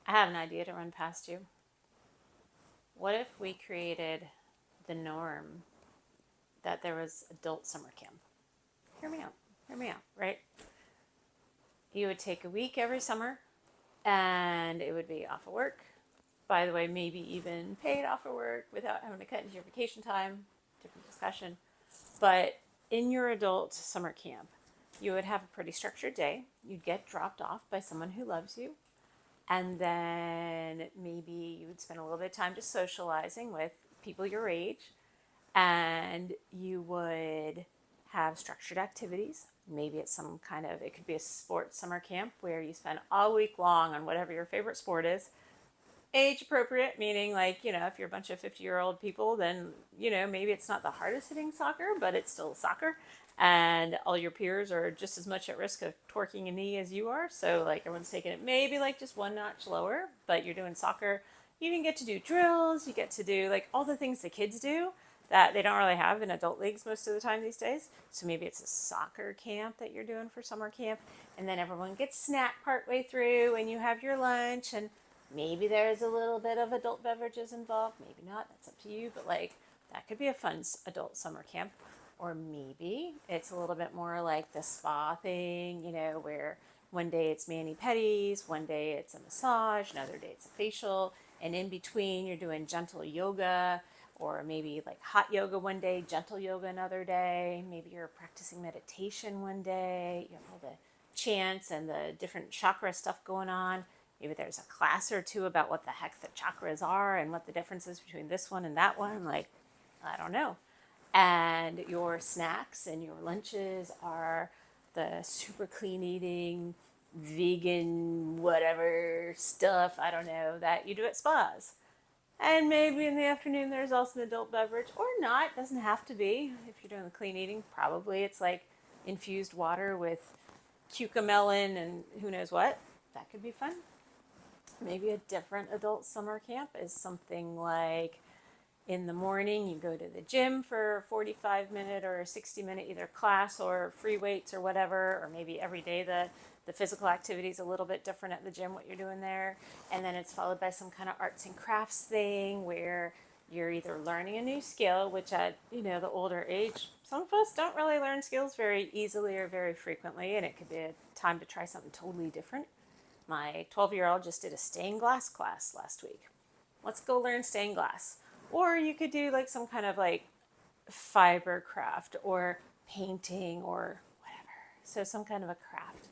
I have an idea to run past you. What if we created the norm that there was adult summer camp? Hear me out. Hear me out, right? You would take a week every summer and it would be off of work. By the way, maybe even paid off of work without having to cut into your vacation time. Different discussion. But in your adult summer camp, you would have a pretty structured day. You'd get dropped off by someone who loves you. And then maybe you would spend a little bit of time just socializing with people your age. And you would have structured activities. Maybe it's some kind of, it could be a sports summer camp where you spend all week long on whatever your favorite sport is. Age appropriate, meaning like, if you're a bunch of 50-year-old people, then, maybe it's not the hardest hitting soccer, but it's still soccer. And all your peers are just as much at risk of torquing a knee as you are. So like everyone's taking it maybe like just one notch lower, but you're doing soccer. You even get to do drills. You get to do like all the things the kids do that they don't really have in adult leagues most of the time these days. So maybe it's a soccer camp that you're doing for summer camp. And then everyone gets snacked partway through and you have your lunch, and maybe there's a little bit of adult beverages involved. Maybe not. That's up to you. But like that could be a fun adult summer camp. Or maybe it's a little bit more like the spa thing, where one day it's mani-pedis, one day it's a massage, another day it's a facial, and in between you're doing gentle yoga, or maybe like hot yoga one day, gentle yoga another day. Maybe you're practicing meditation one day. You have all the chants and the different chakra stuff going on. Maybe there's a class or two about what the heck the chakras are and what the difference is between this one and that one. Like, I don't know. And your snacks and your lunches are the super clean eating, vegan, whatever stuff, I don't know, that you do at spas. And maybe in the afternoon there's also an adult beverage, or not, doesn't have to be. If you're doing the clean eating, probably it's like infused water with cucamelon and who knows what. That could be fun. Maybe a different adult summer camp is something like in the morning you go to the gym for a 45-minute or a 60-minute either class or free weights or whatever, or maybe every day the physical activity is a little bit different at the gym, what you're doing there. And then it's followed by some kind of arts and crafts thing where you're either learning a new skill, which at the older age, some of us don't really learn skills very easily or very frequently, and it could be a time to try something totally different. My 12-year-old just did a stained glass class last week. Let's go learn stained glass. Or you could do like some kind of like fiber craft or painting or whatever. So some kind of a craft.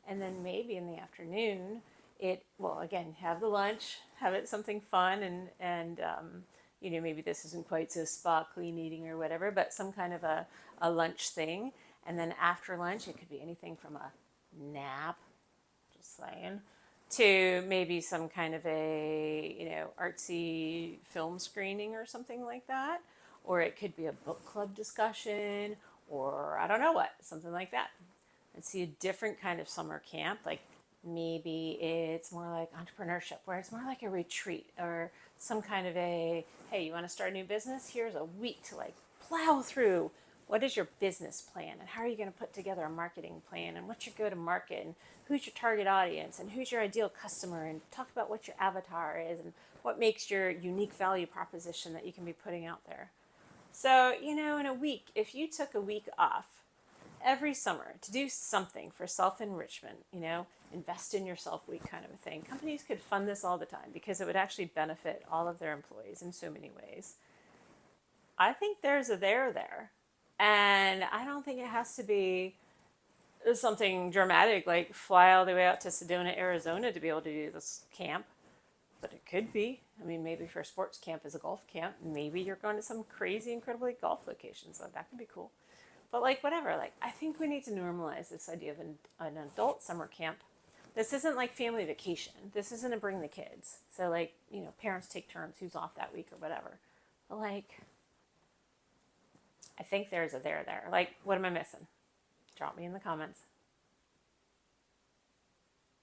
And then maybe in the afternoon, again, have the lunch, have it something fun, and maybe this isn't quite so spa clean eating or whatever, but some kind of a lunch thing. And then after lunch, it could be anything from a nap, just saying, to maybe some kind of a, artsy film screening or something like that. Or it could be a book club discussion, or I don't know what, something like that. And see a different kind of summer camp. Like maybe it's more like entrepreneurship, where it's more like a retreat or some kind of a, hey, you want to start a new business? Here's a week to like plow through. What is your business plan, and how are you going to put together a marketing plan, and what's your go-to-market, and who's your target audience, and who's your ideal customer, and talk about what your avatar is and what makes your unique value proposition that you can be putting out there. So, in a week, if you took a week off every summer to do something for self-enrichment, invest in yourself week kind of a thing, companies could fund this all the time because it would actually benefit all of their employees in so many ways. I think there's a there. And I don't think it has to be something dramatic like fly all the way out to Sedona, Arizona to be able to do this camp. But it could be. I mean, maybe for sports camp is a golf camp. Maybe you're going to some crazy, incredibly golf locations. So that could be cool. But like whatever, like I think we need to normalize this idea of an adult summer camp. This isn't like family vacation. This isn't a bring the kids. So like, parents take turns who's off that week or whatever. But like, I think there's a there. Like, what am I missing? Drop me in the comments.